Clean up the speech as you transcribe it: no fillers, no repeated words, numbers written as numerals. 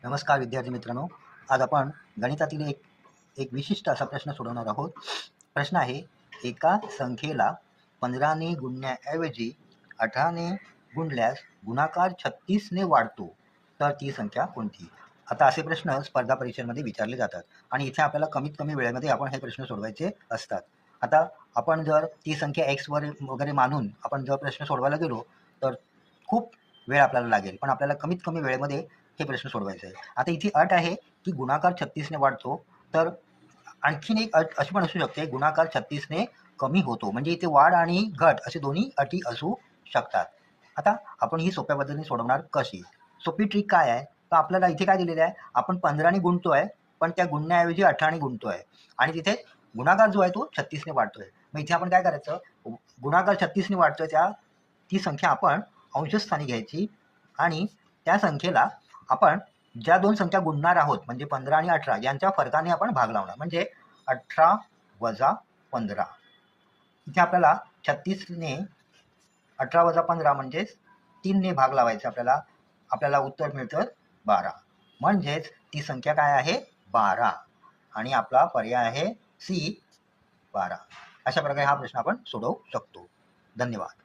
नमस्कार विद्यार्थी मित्रांनो, आज आपण गणितातील एक विशिष्ट असा प्रश्न सोडवणार आहोत. प्रश्न आहे, एका संख्येला 15ने गुणण्याऐवजी 18ने गुणल्यास गुणाकार 36ने वाढतो, तर ती संख्या कोणती? आता असे प्रश्न स्पर्धा परीक्षांमध्ये विचारले जातात आणि इथे आपल्याला कमीत कमी वेळेमध्ये आपण हे प्रश्न सोडवायचे असतात. आता आपण जर ती संख्या x वगैरे मानून आपण जर प्रश्न सोडवायला गेलो तर खूप वेळ आपल्याला लागेल, पण आपल्याला कमीत कमी वेळेमध्ये हे प्रश्न सोडवायचे आहे. आता इथे अट आहे की गुणाकार 36ने वाढतो, तर आणखीन एक अट अशी पण असू शकते, गुणाकार 36ने कमी होतो. म्हणजे इथे वाढ आणि घट असे दोन्ही अटी असू शकतात. आता आपण ही सोप्या पद्धतीने सोडवणार कशी? सोपी ट्रिक काय आहे, तर आपल्याला इथे काय दिलेलं आहे, आपण 15ने गुणतोय, पण त्या गुणण्याऐवजी 18ने गुणतोय आणि तिथे गुणाकार जो आहे तो 36ने वाढतोय. मग इथे आपण काय करायचं, गुणाकार 36ने वाढतोय ती संख्या आपण अंशस्थानी घ्यायची आणि त्या संख्येला आपण ज्या दोन संख्या गुणणार आहोत म्हणजे 15 आणि 18 यांच्या फरकाने आपण भाग लावणार. म्हणजे 18 वजा 15. इथे आपल्याला 36ने 18 वजा 15 म्हणजेच 3ने भाग लावायचा. आपल्याला उत्तर मिळतं 12. म्हणजेच ती संख्या काय आहे, 12. आणि आपला पर्याय आहे सी, 12. अशा प्रकारे हा प्रश्न आपण सोडवू शकतो. धन्यवाद.